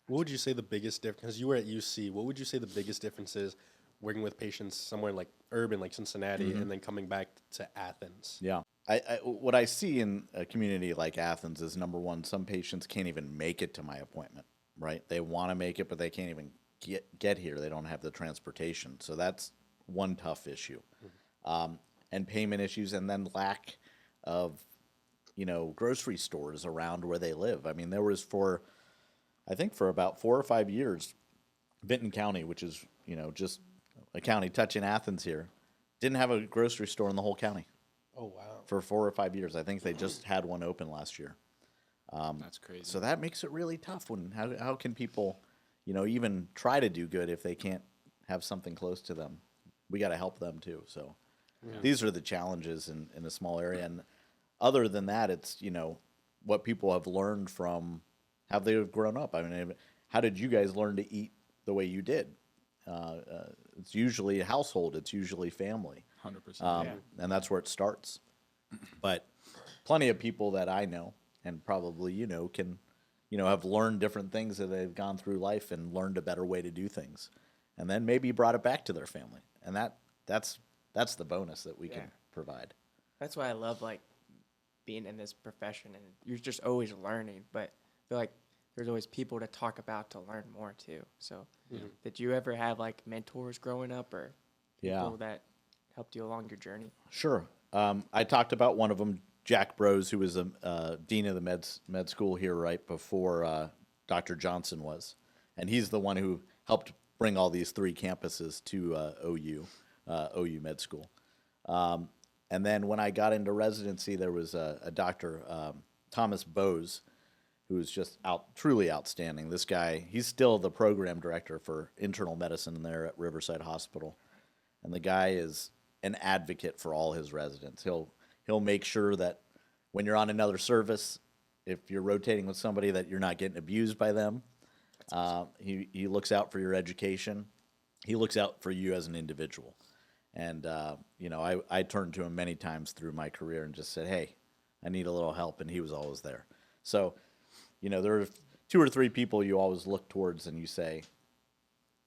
S2: What would you say the biggest difference, because you were at UC, what would you say the biggest difference is working with patients somewhere like urban, like Cincinnati, and then coming back to Athens?
S4: Yeah. What I see in a community like Athens is, number one, some patients can't even make it to my appointment, right? They want to make it, but they can't even get here. They don't have the transportation. So that's one tough issue. And payment issues, and then lack of, grocery stores around where they live. I mean, there was for about 4 or 5 years, Vinton County, which is, just a county touching Athens here, didn't have a grocery store in the whole county.
S2: Oh, wow.
S4: For 4 or 5 years. I think they just had one open last year.
S1: That's crazy.
S4: So that makes it really tough. How can people, even try to do good if they can't have something close to them? We got to help them too. So these are the challenges in a small area. And other than that, it's, what people have learned from how they've grown up. I mean, how did you guys learn to eat the way you did? It's usually a household. It's usually family.
S1: 100%.
S4: And that's where it starts. But plenty of people that I know, and probably can, have learned different things that they've gone through life and learned a better way to do things, and then maybe brought it back to their family. And that's the bonus that we can provide.
S3: That's why I love like being in this profession, and you're just always learning. But I feel like there's always people to talk about to learn more too. So, did you ever have like mentors growing up, or people that helped you along your journey?
S4: Sure. I talked about one of them, Jack Brose, who was a dean of the med school here right before Dr. Johnson was, and he's the one who helped bring all these 3 campuses to OU Med School. And then when I got into residency, there was a Dr. Thomas Bose, who was just truly outstanding. This guy, he's still the program director for internal medicine there at Riverside Hospital, and the guy is an advocate for all his residents. He'll make sure that when you're on another service, if you're rotating with somebody, that you're not getting abused by them. He looks out for your education. He looks out for you as an individual. And I turned to him many times through my career and just said, "Hey, I need a little help," and he was always there. So, there are 2 or 3 people you always look towards, and you say,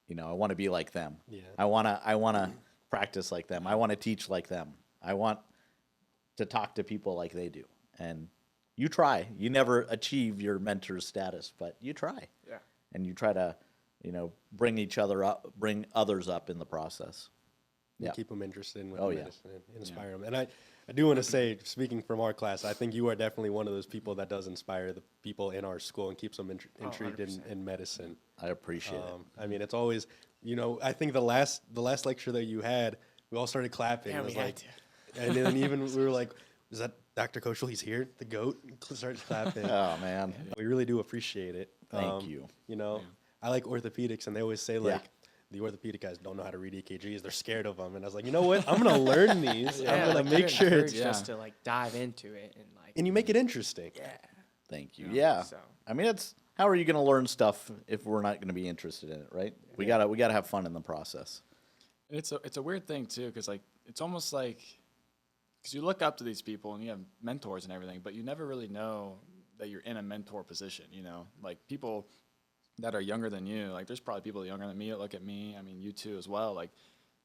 S4: I want to be like them.
S2: Yeah.
S4: I wanna practice like them. I want to teach like them. I want to talk to people like they do. And you try. You never achieve your mentor's status, but you try.
S3: Yeah.
S4: And you try to, bring each other up, bring others up in the process.
S2: And
S4: Yeah.
S2: keep them interested in
S4: Oh, yeah.
S2: medicine and inspire them. And I do want to say, speaking from our class, I think you are definitely one of those people that does inspire the people in our school and keeps them intrigued in medicine.
S4: I appreciate it.
S2: I mean, it's always, I think the last lecture that you had, we all started clapping.
S3: Yeah,
S2: It was
S3: we had
S2: like,
S3: to.
S2: and then even we were like, "Is that Dr. Koshal? He's here, the GOAT." Started clapping.
S4: Oh, man.
S2: We really do appreciate it.
S4: Thank you.
S2: I like orthopedics, and they always say like, the orthopedic guys don't know how to read EKGs. They're scared of them. And I was like, you know what? I'm going to learn these. I'm going to make sure it's
S3: just to like dive into it and like.
S2: And you make it interesting.
S3: Yeah.
S4: Thank you. Yeah.
S3: So.
S4: I mean, how are you going to learn stuff if we're not going to be interested in it, right? We gotta have fun in the process.
S1: It's a weird thing too, because like it's almost like, because you look up to these people and you have mentors and everything, but you never really know that you're in a mentor position, you know, like people that are younger than you, like there's probably people younger than me that look at me. I mean, you too as well, like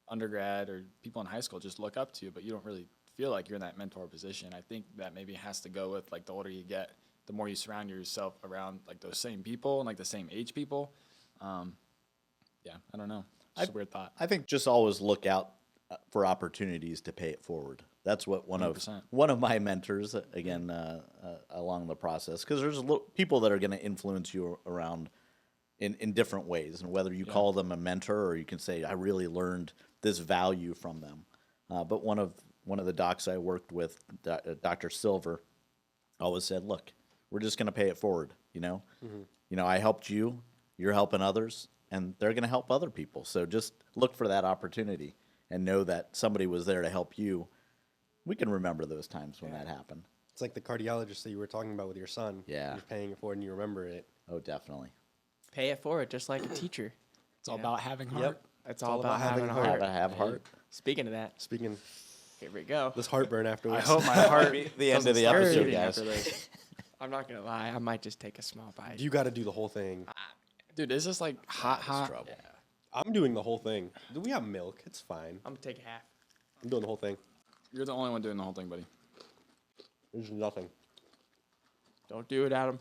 S1: undergrad or people in high school just look up to you, but you don't really feel like you're in that mentor position. I think that maybe has to go with like the older you get, the more you surround yourself around like those same people and like the same age people. Yeah, I don't know. Just a weird thought.
S4: I think just always look out for opportunities to pay it forward. That's what
S1: 100%.
S4: one of my mentors, again, along the process, because there's people that are going to influence you around in different ways, and whether you call them a mentor or you can say, I really learned this value from them. But one of the docs I worked with, Dr. Silver, always said, look, we're just going to pay it forward. You know, I helped you, you're helping others, and they're going to help other people. So just look for that opportunity and know that somebody was there to help you. We can remember those times when that happened.
S2: It's like the cardiologist that you were talking about with your son.
S4: Yeah.
S2: You're paying it forward and you remember it.
S4: Oh, definitely.
S3: Pay it forward, just like a teacher.
S1: It's all about having heart.
S3: It's all about having a heart.
S4: Gotta have heart.
S3: Speaking of that,
S2: Speaking
S3: here we go.
S2: this heartburn
S1: I
S2: afterwards.
S1: hope my heart
S4: The end of the
S1: doesn't start
S4: episode,
S1: beating
S4: guys.
S1: after this.
S3: I'm not gonna lie, I might just take a small bite.
S2: You got to do the whole thing.
S1: Dude, is this like hot?
S4: Trouble.
S2: I'm doing the whole thing. Do we have milk? It's fine.
S3: I'm gonna take half.
S2: I'm doing the whole thing.
S1: You're the only one doing the whole thing, buddy.
S2: There's nothing.
S3: Don't do it, Adam.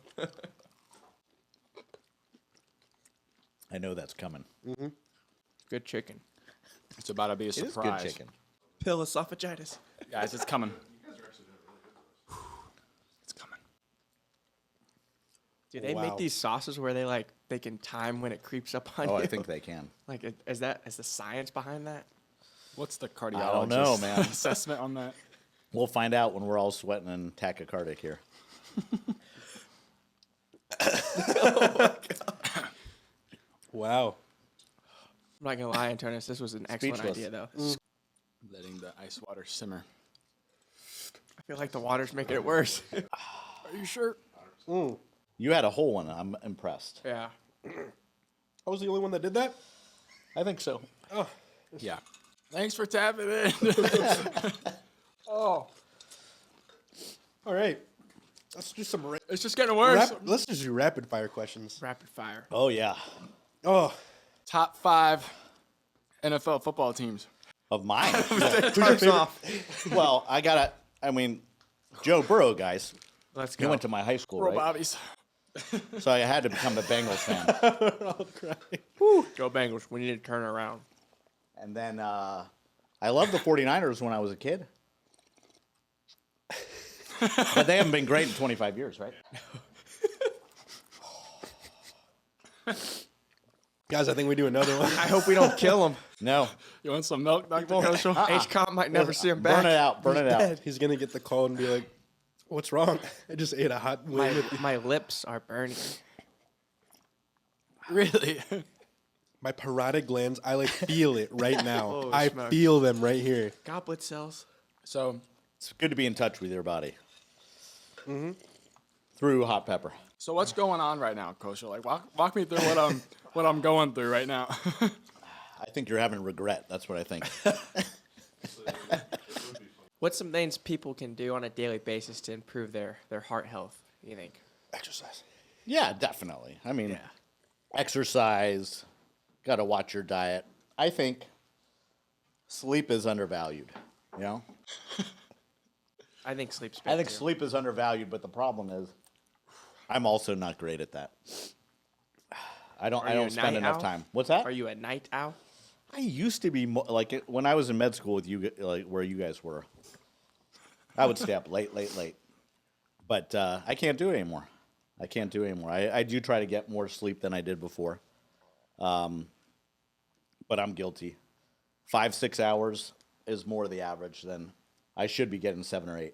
S4: I know that's coming.
S3: Good chicken.
S1: It's about to be a
S4: It is
S1: surprise.
S4: good chicken.
S3: Pill esophagitis.
S1: Guys, it's coming. It's coming.
S3: Do they
S2: Wow.
S3: make these sauces where they can time when it creeps up on
S4: Oh,
S3: you?
S4: I think they can.
S3: Like, is the science behind that?
S1: What's the
S4: don't
S1: cardiologist
S4: know, man.
S1: assessment on that?
S4: We'll find out when we're all sweating and tachycardic here.
S2: Wow.
S3: I'm not gonna lie, Antonis, this was an excellent
S4: Speechless.
S3: idea, though.
S1: Letting the ice water simmer.
S3: I feel like the water's making it worse.
S1: Are you sure?
S4: You had a whole one. I'm impressed.
S3: Yeah.
S2: I was the only one that did that?
S4: I think so.
S1: Yeah. Thanks for tapping in.
S2: All right. Let's do some
S1: It's just getting worse.
S2: let's just do rapid fire questions.
S3: Rapid fire.
S4: Oh, yeah.
S2: Oh,
S1: Top 5 NFL football teams.
S4: Of mine.
S3: First off,
S4: Well, Joe Burrow, guys.
S3: let's
S4: He
S3: go.
S4: went to my high school,
S1: Roll
S4: right?
S1: Bobbies.
S4: So I had to become a Bengals fan.
S3: Go Bengals. We need to turn around.
S4: And then I loved the 49ers when I was a kid. But they haven't been great in 25 years, right?
S2: guys, I think we do another one.
S3: I hope we don't kill him.
S4: No.
S1: You want some milk, Dr. Koshal?
S3: HCOM might never see him back.
S4: Burn it out. Burn it out.
S2: He's going to get the call and be like, what's wrong? I just ate a hot wing.
S3: My lips are burning.
S1: Really?
S2: My parotid glands, I feel it right now.
S3: Holy
S2: I
S3: smokes.
S2: feel them right here.
S3: Goblet cells.
S1: So
S4: It's good to be in touch with your body. Through hot pepper.
S1: what's going on right now, Koshal? Like walk me through what I'm going through right now.
S4: I think you're having regret. That's what I think.
S3: What's some things people can do on a daily basis to improve their heart health, you think?
S2: Exercise.
S4: Yeah, definitely. Exercise. Got to watch your diet. I think sleep is undervalued. You know?
S3: I think sleep's
S4: I
S3: big,
S4: think
S3: too.
S4: sleep is undervalued, but the problem is I'm also not great at that. I
S3: Are you a
S4: don't spend
S3: night
S4: enough
S3: owl?
S4: time. What's that?
S3: Are you a night owl?
S4: I used to be like when I was in med school with you, like where you guys were. I would stay up late, but I can't do it anymore. I do try to get more sleep than I did before, but I'm guilty. 5-6 hours is more the average than I should be getting 7 or 8.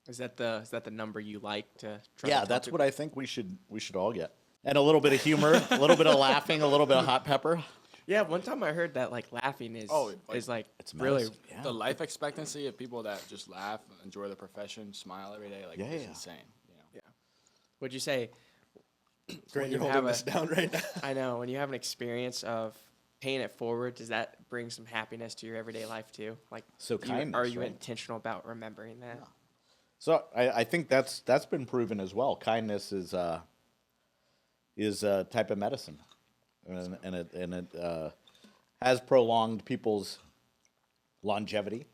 S3: Is that the number you like to try
S4: Yeah,
S3: to
S4: that's
S3: talk
S4: what I think we should all get. And a little bit of humor, a little bit of laughing, a little bit of hot pepper.
S3: Yeah, one time I heard that laughing is
S4: It's
S3: really
S4: medicine. Yeah.
S1: The life expectancy of people that just laugh, enjoy the profession, smile every day, is
S4: Yeah.
S1: insane. You know?
S3: Would you say
S2: Grant,
S3: you
S2: you're
S3: have
S2: holding this down right now.
S3: I know when you have an experience of paying it forward, does that bring some happiness to your everyday life too? Like
S4: So kindness,
S3: are you
S4: right?
S3: intentional about remembering that?
S4: So I think that's been proven as well. Kindness is a type of medicine, and it has prolonged people's longevity.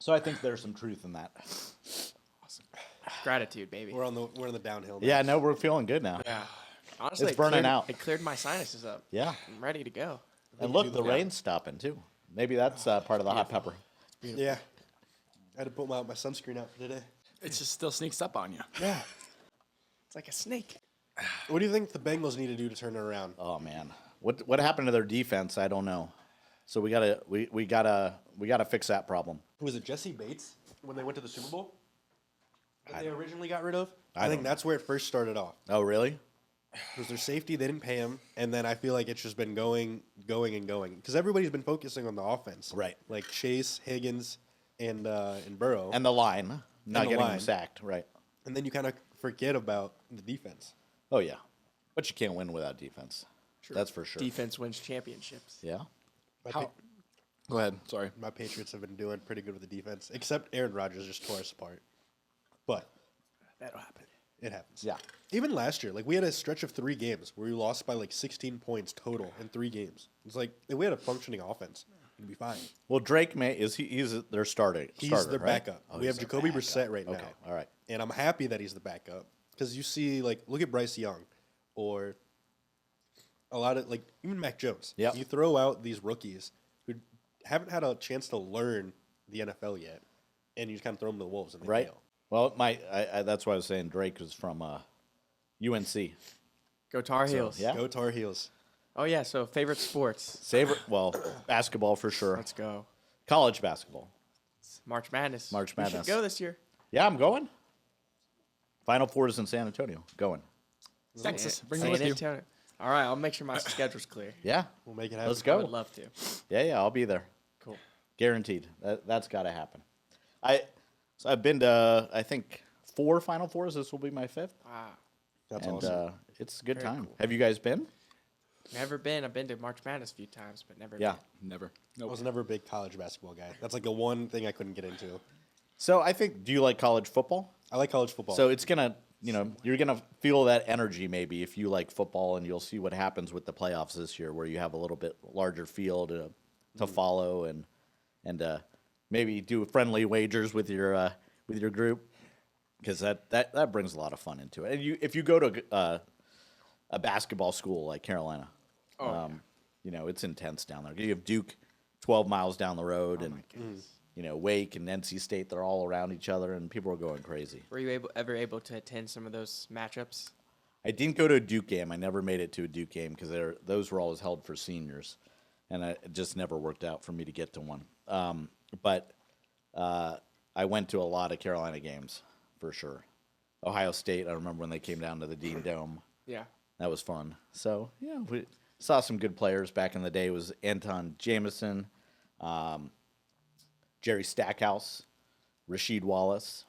S4: So I think there's some truth in that.
S3: Gratitude, baby.
S2: We're in the downhill now.
S4: Yeah, no, we're feeling good now.
S3: Yeah. Honestly,
S4: It's burning
S3: cleared,
S4: out.
S3: It cleared my sinuses up.
S4: Yeah,
S3: I'm ready to go.
S4: and look, the rain's stopping too. Maybe that's part of the hot pepper.
S2: Yeah. I had to put my sunscreen out for today.
S1: It just still sneaks up on you.
S2: Yeah.
S3: It's like a snake.
S2: What do you think the Bengals need to do to turn it around?
S4: Oh man, what happened to their defense? I don't know. So we gotta fix that problem.
S2: Was it Jesse Bates when they went to the Super Bowl that they originally got rid of?
S4: I
S2: I think
S4: don't
S2: that's where it first started off.
S4: Oh really?
S2: Was their safety? They didn't pay him, and then I feel like it's just been going because everybody's been focusing on the offense,
S4: Right.
S2: Like Chase, Higgins, and Burrow,
S4: And the line, not
S2: the
S4: getting
S2: line.
S4: them sacked, right?
S2: and then you kind of forget about the defense.
S4: Oh yeah, but you can't win without defense. That's for sure.
S3: Defense wins championships.
S4: Yeah.
S2: My,
S1: How? Go ahead. Sorry.
S2: my Patriots have been doing pretty good with the defense, except Aaron Rodgers just tore us apart. But
S3: That'll happen.
S2: it happens.
S4: Yeah.
S2: Even last year, like we had a stretch of 3 games where we lost by like 16 points total in 3 games. It's like if we had a functioning offense, it'd be fine.
S4: Well, Drake he's their starter.
S2: He's
S4: starter,
S2: their
S4: right?
S2: backup.
S4: Oh,
S2: We have
S4: he's their
S2: Jacoby
S4: backup.
S2: Brissett right now.
S4: Okay, all right.
S2: And I'm happy that he's the backup because you see, like, look at Bryce Young or a lot of, like, even Mac Jones.
S4: Yep.
S2: You throw out these rookies who haven't had a chance to learn the NFL yet, and you just kind of throw them to the wolves and they
S4: Right.
S2: fail.
S4: Well, that's why I was saying Drake was from UNC.
S3: Go Tar Heels.
S4: yeah.
S2: Go Tar Heels.
S3: Oh, yeah. So, favorite sports.
S4: Basketball for sure.
S3: Let's go.
S4: College basketball.
S3: It's March Madness.
S4: March
S3: We
S4: Madness.
S3: should go this year.
S4: Yeah, I'm going. Final Four is in San Antonio. Going.
S1: Texas. Bring me
S3: San
S1: with you.
S3: Antonio. All right. I'll make sure my schedule's clear.
S4: Yeah.
S2: We'll make it happen.
S4: Let's
S3: I
S4: go.
S3: would love to.
S4: Yeah, I'll be there.
S3: Cool.
S4: Guaranteed. That's got to happen. I've been to I think 4 Final Fours. This will be my 5th,
S3: Wow.
S2: That's
S4: and
S2: awesome.
S4: it's a good
S3: Very
S4: time.
S3: cool.
S4: Have you guys been?
S3: Never been. I've been to March Madness a few times, but never
S4: Yeah.
S1: Never.
S2: I
S1: Nope.
S2: was never a big college basketball guy. That's like the one thing I couldn't get into.
S4: So I think. Do you like college football?
S2: I like college football.
S4: So it's gonna, you're gonna feel that energy maybe if you like football, and you'll see what happens with the playoffs this year, where you have a little bit larger field to follow, and maybe do friendly wagers with your group, because that brings a lot of fun into it. And if you go to a basketball school like Carolina, it's intense down there. You have Duke 12 miles down the road, and Wake and NC State, they're all around each other, and people are going crazy.
S3: Were you ever able to attend some of those matchups?
S4: I didn't go to a Duke game. I never made it to a Duke game because those were always held for seniors, and it just never worked out for me to get to one. But I went to a lot of Carolina games for sure. Ohio State, I remember when they came down to the Dean Dome.
S3: Yeah.
S4: That was fun. So, yeah, we saw some good players back in the day. It was Anton Jameson, Jerry Stackhouse, Rasheed Wallace.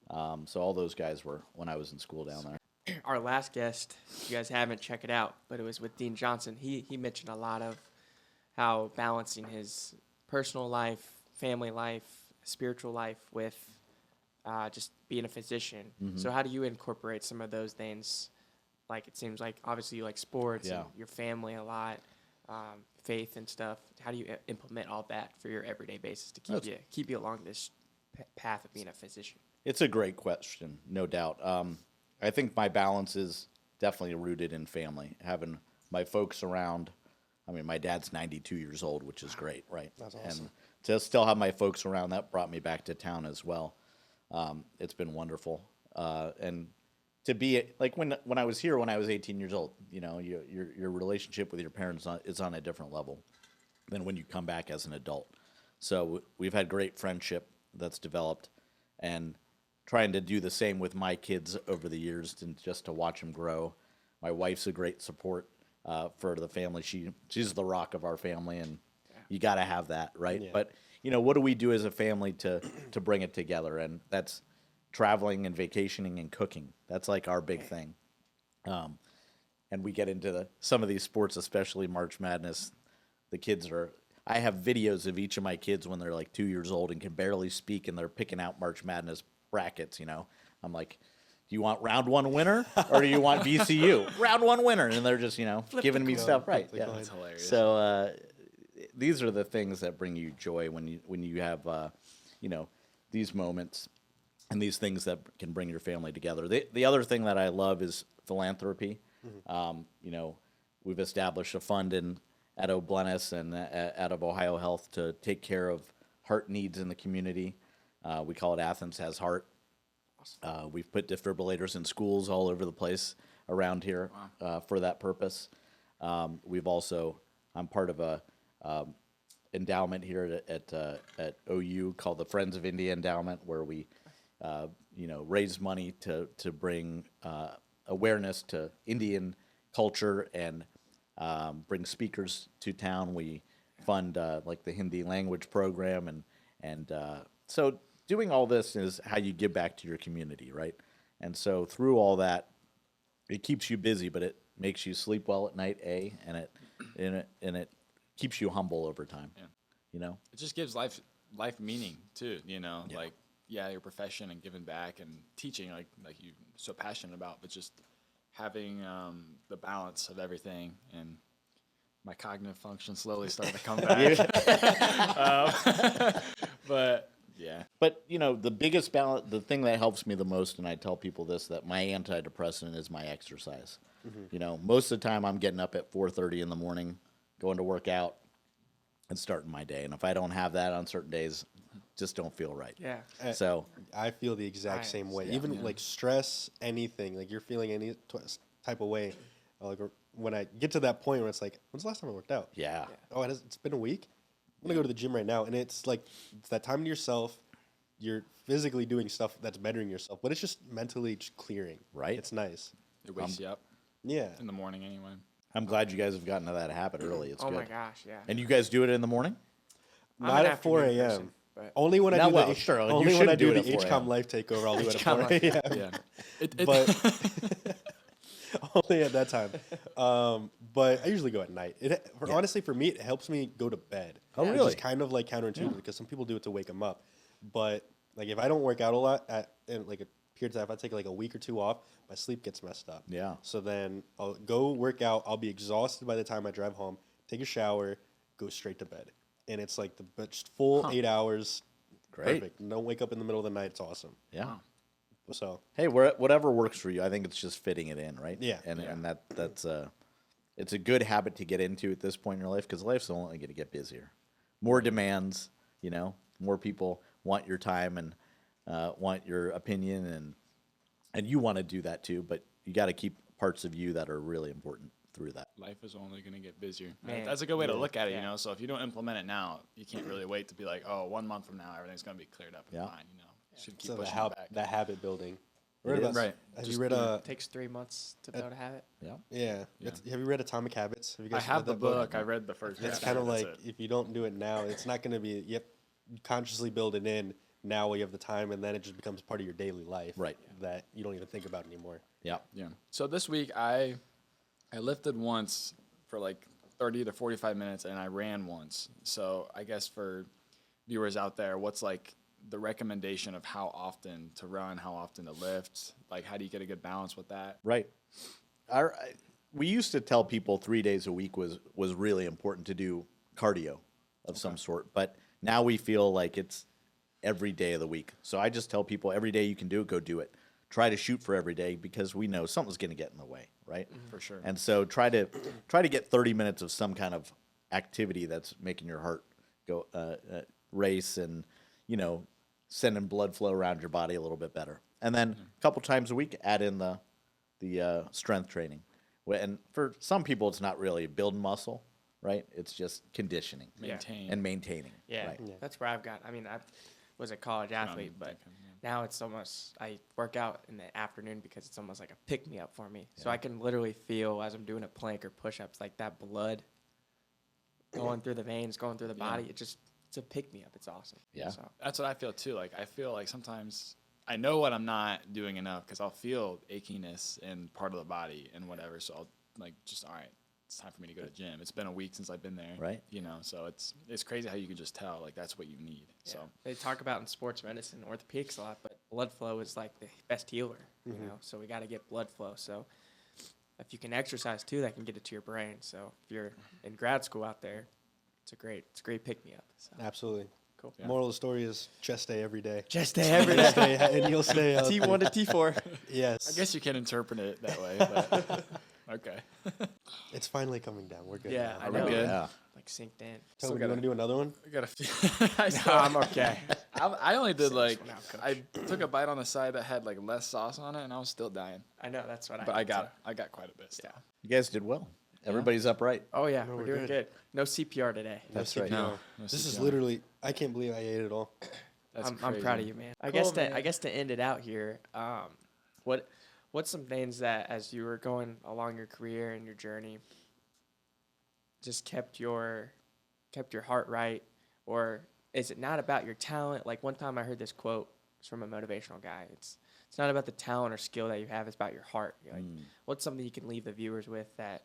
S4: So all those guys were when I was in school down there.
S3: Our last guest, if you guys haven't, check it out, but it was with Dean Johnson. He mentioned a lot of how balancing his personal life, family life, spiritual life with just being a physician.
S4: Mm-hmm.
S3: So how do you incorporate some of those things? Like, it seems like obviously you like sports
S4: Yeah.
S3: and your family a lot, faith and stuff. How do you implement all that for your everyday basis to keep you along this path of being a physician?
S4: It's a great question, no doubt. I think my balance is definitely rooted in family, having my folks around. I mean, my dad's 92 years old, which is great, right?
S2: That's awesome.
S4: And to still have my folks around, that brought me back to town as well. It's been wonderful. And to be like when I was here when I was 18 years old, your relationship with your parents is on a different level than when you come back as an adult. So we've had great friendship that's developed, and trying to do the same with my kids over the years, and just to watch them grow. My wife's a great support for the family. She's the rock of our family, and you got to have that, right?
S2: Yeah.
S4: But what do we do as a family to bring it together? And that's traveling and vacationing and cooking. That's like our big thing. And we get into some of these sports, especially March Madness. The kids are I have videos of each of my kids when they're like 2 years old and can barely speak, and they're picking out March Madness brackets. I'm like, do you want round one winner or do you want VCU? Round one winner, and they're just giving me stuff right. Yeah,
S1: That's hilarious.
S4: So these are the things that bring you joy when you have these moments and these things that can bring your family together. The other thing that I love is philanthropy. We've established a fund at O'Bleness and out of Ohio Health to take care of heart needs in the community. We call it Athens Has Heart. We've put defibrillators in schools all over the place around here for that purpose. I'm part of a endowment here at OU called the Friends of India Endowment, where we raise money to bring awareness to Indian culture and bring speakers to town. We fund like the Hindi language program, and so doing all this is how you give back to your community, right? And so through all that, it keeps you busy, but it makes you sleep well at night, and it keeps you humble over time.
S1: Yeah. It just gives life meaning too. Like your profession and giving back and teaching, like you're so passionate about, but just having the balance of everything, and my cognitive function slowly starting to come back. But yeah.
S4: But the biggest balance, the thing that helps me the most, and I tell people this, that my antidepressant is my exercise. Most of the time I'm getting up at 4:30 in the morning, going to work out, and starting my day. And if I don't have that on certain days, just don't feel right.
S3: Yeah.
S4: So
S2: I feel the exact same way. Even like stress, anything, like you're feeling any type of way. Like when I get to that point where it's like, when's the last time I worked out?
S4: Yeah.
S2: Oh, it's been a week. I'm gonna go to the gym right now, and it's like it's that time to yourself. You're physically doing stuff that's bettering yourself, but it's just mentally just clearing.
S4: Right.
S2: It's nice.
S1: It wakes you up
S2: Yeah.
S1: in the morning anyway.
S4: I'm glad you guys have gotten to that habit early. It's
S3: Oh
S4: good.
S3: my gosh, yeah.
S4: And you guys do it in the morning?
S3: I'm
S2: Not
S3: an
S2: at 4
S3: afternoon
S2: a.m.
S3: person, but
S2: Only when I
S4: Now,
S2: do
S4: well,
S2: the
S4: sure, you
S2: only when
S4: should
S2: I
S4: do
S2: do
S4: it
S2: the
S4: at 4
S2: HCOM
S4: a.m.
S2: life takeover, I'll do it at
S3: HCOM
S2: 4 a.m.
S1: Yeah.
S2: But only at that time. But I usually go at night. Honestly, for me, it helps me go to bed.
S4: Oh,
S2: Which
S4: really?
S2: is kind of like counterintuitive because some people do it to wake them up. But like if I don't work out a lot in like a period of time, if I take like a week or two off, my sleep gets messed up.
S4: Yeah.
S2: So then I'll go work out. I'll be exhausted by the time I drive home. Take a shower, go straight to bed, and it's like the just full 8 hours.
S4: Great.
S2: Perfect. Don't wake up in the middle of the night. It's awesome.
S4: Yeah.
S1: Wow.
S2: So
S4: Hey, whatever works for you. I think it's just fitting it in, right?
S2: Yeah.
S4: And that's it's a good habit to get into at this point in your life, because life's only going to get busier. More demands, more people want your time and want your opinion, and you want to do that too, but you got to keep parts of you that are really important through that.
S1: Life is only going to get busier.
S3: Man.
S1: That's a good way to look at it,
S3: Yeah.
S1: So if you don't implement it now, you can't really wait to be like, oh, 1 month from now, everything's going to be cleared up and
S4: Yeah.
S1: fine, Should keep
S2: so
S1: pushing it back.
S2: that habit building.
S4: It is.
S1: Right.
S2: Have
S1: Just
S2: you read
S1: do
S2: a
S3: it takes 3 months to build a habit.
S4: Yeah.
S2: yeah?
S1: Yeah.
S2: Have you read Atomic Habits? Have you
S1: I
S2: guys
S1: have
S2: read
S1: the
S2: that
S1: book. I read the first
S2: It's
S1: chapter,
S2: kind of
S1: that's
S2: like
S1: it.
S2: if you don't do it now, it's not going to be. Yep, you consciously build it in now while you have the time, and then it just becomes part of your daily life.
S4: Right.
S2: That you don't even think about anymore.
S4: Yeah.
S1: Yeah. So this week I lifted once for like 30 to 45 minutes, and I ran once. So I guess for viewers out there, what's like the recommendation of how often to run, how often to lift? Like, how do you get a good balance with that?
S4: Right. We used to tell people 3 days a week was really important to do cardio of some sort, but now we feel like it's every day of the week. So I just tell people every day you can do it, go do it. Try to shoot for every day, because we know something's going to get in the way, right?
S1: For sure.
S4: And so try to get 30 minutes of some kind of activity that's making your heart go race and sending blood flow around your body a little bit better. And then a couple times a week, add in the strength training. And for some people, it's not really building muscle, right? It's just conditioning
S1: Maintain.
S4: and maintaining.
S3: Yeah,
S4: Right.
S3: that's where I've got. I mean, I was a college athlete, but
S1: thinking,
S3: now it's almost I work out in the afternoon because it's almost like a pick me up for me. So I can literally feel as I'm doing a plank or push ups, like that blood going through the veins, going through the body. It's a pick me up. It's awesome.
S4: Yeah.
S3: So,
S1: That's what I feel too. Like, I feel like sometimes I know what I'm not doing enough, because I'll feel achiness in part of the body and whatever. So I'll like just, all right, it's time for me to go to the gym. It's been a week since I've been there.
S4: Right.
S1: You know, so it's crazy how you can just tell, like, that's what you need.
S3: Yeah.
S1: So,
S3: They talk about in sports medicine, orthopedics a lot, but blood flow is like the best healer, you know, so we got to get blood flow. So if you can exercise too, that can get it to your brain. So if you're in grad school out there, it's a great pick-me-up. So.
S2: Absolutely.
S3: Cool.
S1: Yeah.
S2: Moral of the story is chest day every day.
S3: Just every day.
S2: And you'll stay out.
S3: T1 to T4.
S2: Yes.
S1: I guess you can interpret it that way, but okay.
S2: It's finally coming down. We're good.
S3: Yeah,
S2: now.
S3: I
S1: We're
S3: know.
S1: good.
S4: Yeah.
S3: Like synced in.
S2: Toby, you
S1: gotta-
S2: want to do another one?
S1: I got a few.
S3: No, I'm okay.
S1: I only did like,
S3: one out, Coach.
S1: I took a bite on the side that had like less sauce on it, and I was still dying.
S3: I know, that's what
S1: But
S3: I
S1: I got quite a bit still.
S3: Yeah.
S4: You guys did well. Everybody's upright.
S3: Oh, yeah,
S2: No,
S3: we're
S2: we're
S3: doing
S2: good.
S3: good. No CPR today.
S4: That's
S2: No
S4: right.
S2: CPR.
S1: No,
S2: This is
S1: CPR.
S2: literally, I can't believe I ate it all.
S1: That's
S3: I'm proud of
S1: crazy.
S3: you, man.
S1: Cool,
S3: I guess to end it out here, what's some things that as you were going along your career and your journey, just kept your heart right, or is it not about your talent? Like one time I heard this quote, it's from a motivational guy. It's not about the talent or skill that you have. It's about your heart. You're like, what's something you can leave the viewers with that,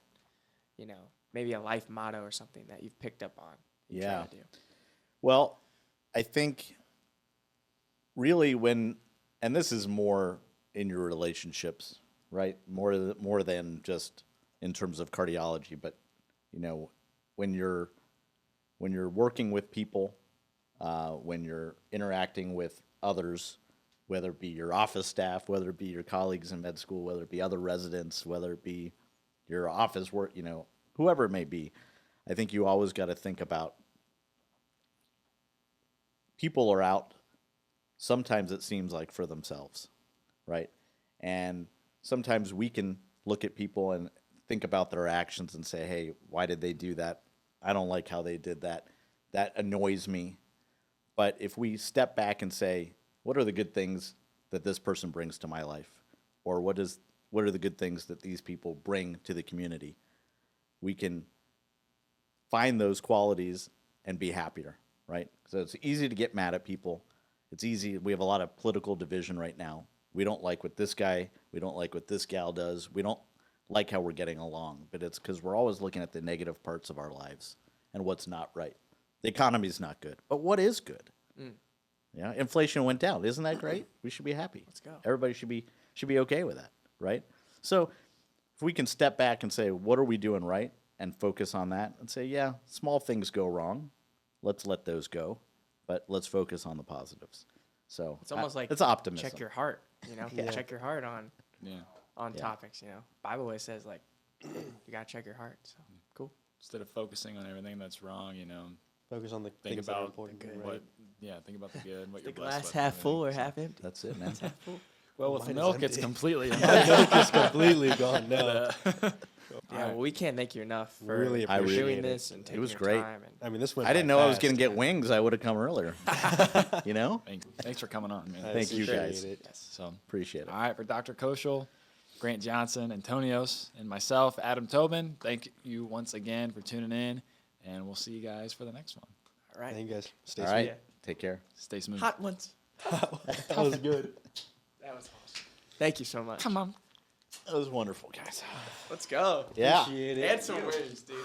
S3: you know, maybe a life motto or something that you've picked up on? You try
S4: Yeah.
S3: to do?
S4: Well, I think really and this is more in your relationships, right? More than just in terms of cardiology, but you know, when you're working with people, when you're interacting with others, whether it be your office staff, whether it be your colleagues in med school, whether it be other residents, whether it be your office work, you know, whoever it may be, I think you always got to think about people are out, sometimes it seems like for themselves, right? And sometimes we can look at people and think about their actions and say, hey, why did they do that? I don't like how they did that. That annoys me. But if we step back and say, what are the good things that this person brings to my life? Or what are the good things that these people bring to the community? We can find those qualities and be happier, right? So it's easy to get mad at people. It's easy. We have a lot of political division right now. We don't like what this guy, we don't like what this gal does. We don't like how we're getting along, but it's because we're always looking at the negative parts of our lives and what's not right. The economy's not good, but what is good? Yeah, inflation went down. Isn't that great? We should be happy.
S3: Let's go.
S4: Everybody should be okay with that, right? So if we can step back and say, what are we doing right, and focus on that, and say, yeah, small things go wrong. Let's let those go, but let's focus on the positives. So
S3: It's almost like
S4: it's optimism.
S3: check your heart, you know,
S2: Yeah.
S3: check your heart on
S1: Yeah.
S3: on
S4: Yeah.
S3: topics, you know. Bible always says like you gotta check your heart. So cool.
S1: Instead of focusing on everything that's wrong, you know,
S2: Focus on the
S1: think
S2: things that are
S1: about
S2: important.
S3: good.
S2: right?
S1: what. Yeah, think about the good. What
S3: The
S1: you're blessed
S3: glass
S1: with
S3: half
S1: and
S3: full or
S1: everything.
S3: half empty?
S4: That's it, man.
S3: Half full.
S1: Well, with
S2: Mine is
S1: milk, it's
S2: empty.
S1: completely.
S2: My milk is completely gone now.
S3: Yeah, well, we can't thank you enough for
S2: Really
S3: for
S2: appreciate
S3: doing
S2: it.
S3: this and taking
S4: was
S3: your
S4: great.
S3: time. And
S2: I mean, this went
S4: I didn't
S2: by
S4: know I was
S2: fast,
S4: going to get
S2: man.
S4: wings. I would have come earlier. You know?
S1: Thanks for coming on, man.
S2: I
S4: Thank you,
S2: appreciate
S4: guys.
S2: it.
S1: So,
S4: Appreciate it.
S1: all right, for Dr. Koshal, Grant Johnson, Antonios, and myself, Adam Tobin, thank you once again for tuning in, and we'll see you guys for the next one.
S3: all right.
S2: Thank you guys. Stay
S4: All
S2: sweet.
S4: right.
S3: Yeah.
S4: Take care.
S1: Stay smooth.
S3: Hot ones.
S2: That was good.
S3: That was awesome. Thank you so much.
S1: Come on.
S4: That was wonderful, guys.
S3: Let's go.
S4: Yeah.
S2: Appreciate it.
S3: And some wins, dude.